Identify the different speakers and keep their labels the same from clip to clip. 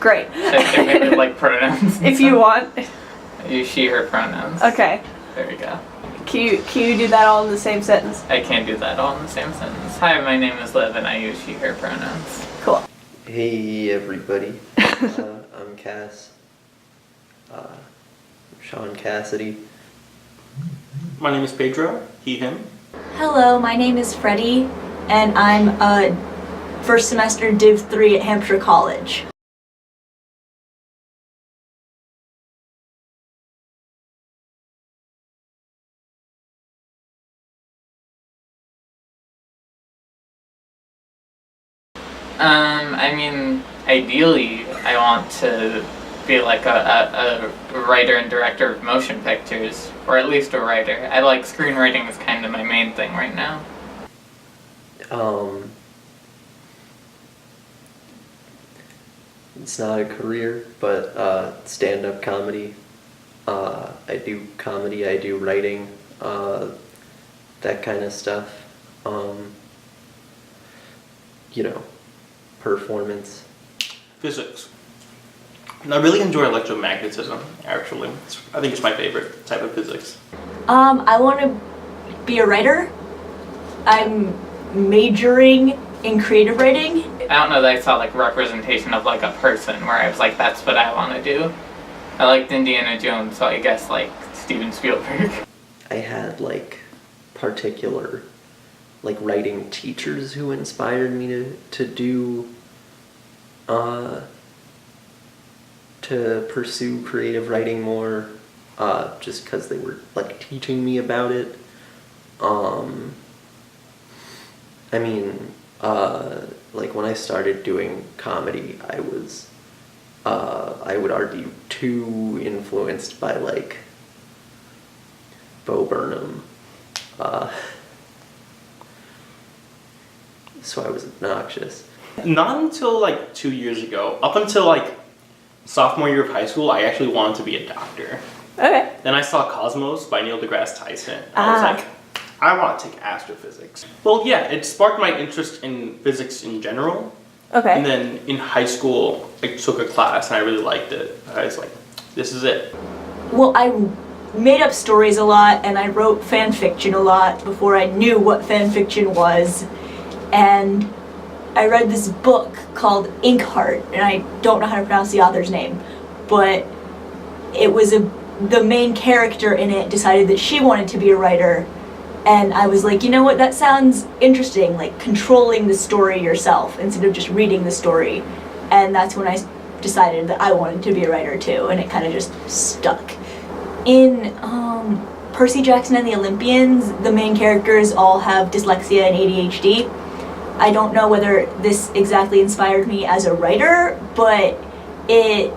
Speaker 1: Great.
Speaker 2: Should I give maybe like pronouns?
Speaker 1: If you want.
Speaker 2: Use she, her pronouns.
Speaker 1: Okay.
Speaker 2: There we go.
Speaker 1: Can you do that all in the same sentence?
Speaker 2: I can't do that all in the same sentence. Hi, my name is Liv and I use she, her pronouns.
Speaker 1: Cool.
Speaker 3: Hey everybody, I'm Cass. Sean Cassidy.
Speaker 4: My name is Pedro, he, him.
Speaker 5: Hello, my name is Freddie, and I'm a first semester Div 3 at Hampshire College.
Speaker 2: I mean, ideally, I want to be like a writer and director of motion pictures, or at least a writer. I like screenwriting is kind of my main thing right now.
Speaker 3: It's not a career, but stand-up comedy. I do comedy, I do writing, that kind of stuff. You know, performance.
Speaker 4: Physics. And I really enjoy electromagnetism, actually. I think it's my favorite type of physics.
Speaker 5: I want to be a writer. I'm majoring in creative writing.
Speaker 2: I don't know that I saw like representation of like a person where I was like, that's what I want to do. I liked Indiana Jones, so I guess like Steven Spielberg.
Speaker 3: I had like particular like writing teachers who inspired me to do to pursue creative writing more, just because they were like teaching me about it. I mean, like when I started doing comedy, I was I would argue too influenced by like Bo Burnham. So I was obnoxious.
Speaker 4: Not until like 2 years ago, up until like sophomore year of high school, I actually wanted to be a doctor.
Speaker 1: Okay.
Speaker 4: Then I saw Cosmos by Neil deGrasse Tyson. I was like, I want to take astrophysics. Well, yeah, it sparked my interest in physics in general.
Speaker 1: Okay.
Speaker 4: And then in high school, I took a class and I really liked it. I was like, this is it.
Speaker 5: Well, I made up stories a lot, and I wrote fan fiction a lot before I knew what fan fiction was. And I read this book called Inkheart, and I don't know how to pronounce the author's name, but it was the main character in it decided that she wanted to be a writer, and I was like, you know what, that sounds interesting, like controlling the story yourself instead of just reading the story. And that's when I decided that I wanted to be a writer too, and it kind of just stuck. In Percy Jackson and the Olympians, the main characters all have dyslexia and ADHD. I don't know whether this exactly inspired me as a writer, but it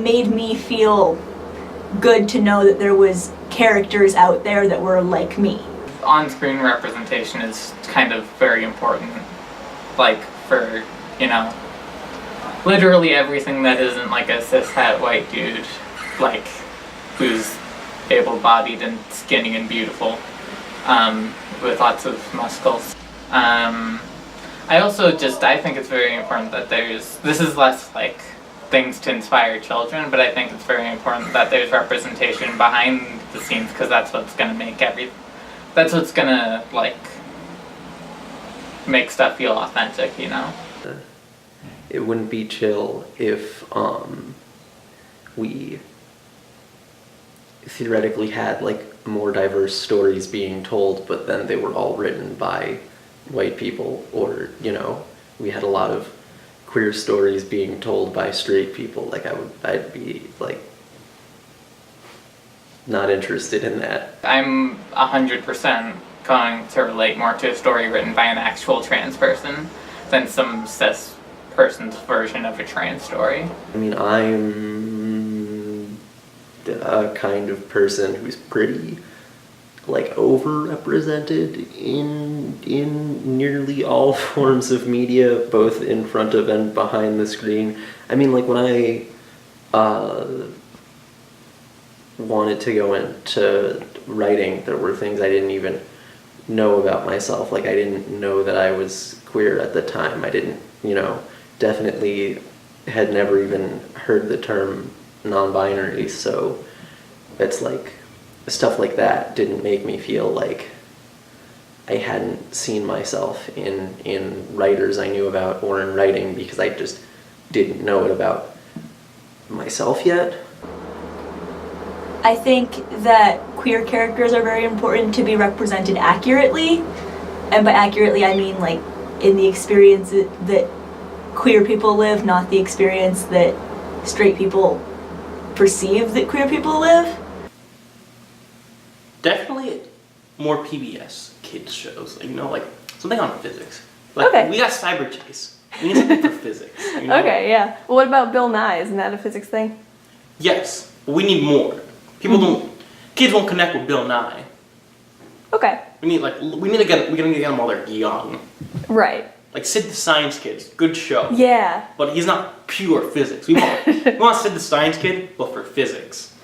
Speaker 5: made me feel good to know that there was characters out there that were like me.
Speaker 2: On-screen representation is kind of very important, like for, you know, literally everything that isn't like a cis-het white dude, like, who's able-bodied and skinny and beautiful. With lots of muscles. I also I think it's very important that this is less like things to inspire children, but I think it's very important that there's representation behind the scenes, because that's what's gonna make that's what's gonna like make stuff feel authentic, you know?
Speaker 3: It wouldn't be chill if we theoretically had like more diverse stories being told, but then they were all written by white people, or, you know, we had a lot of queer stories being told by straight people. Like I'd be like not interested in that.
Speaker 2: I'm 100% going to relate more to a story written by an actual trans person than some cis person's version of a trans story.
Speaker 3: I mean, I'm a kind of person who's pretty like overrepresented in nearly all forms of media, both in front of and behind the screen. I mean, like when I wanted to go into writing, there were things I didn't even know about myself. Like I didn't know that I was queer at the time. I didn't, you know, definitely had never even heard the term non-binary, so it's like stuff like that didn't make me feel like I hadn't seen myself in writers I knew about or in writing, because I just didn't know it about myself yet.
Speaker 5: I think that queer characters are very important to be represented accurately, and by accurately I mean like in the experience that queer people live, not the experience that straight people perceive that queer people live.
Speaker 4: Definitely more PBS kids shows, like, you know, like something on physics. Like,
Speaker 1: Okay.
Speaker 4: we got Cyber Chase. We need something for physics. You know?
Speaker 1: Okay, yeah. Well, what about Bill Nye? Isn't that a physics thing?
Speaker 4: Yes, but we need more. People don't. Kids won't connect with Bill Nye.
Speaker 1: Okay.
Speaker 4: We need to get them while they're young.
Speaker 1: Right.
Speaker 4: Like Sid the Science Kid, good show.
Speaker 1: Yeah.
Speaker 4: But he's not pure physics. We want Sid the Science Kid, but for physics.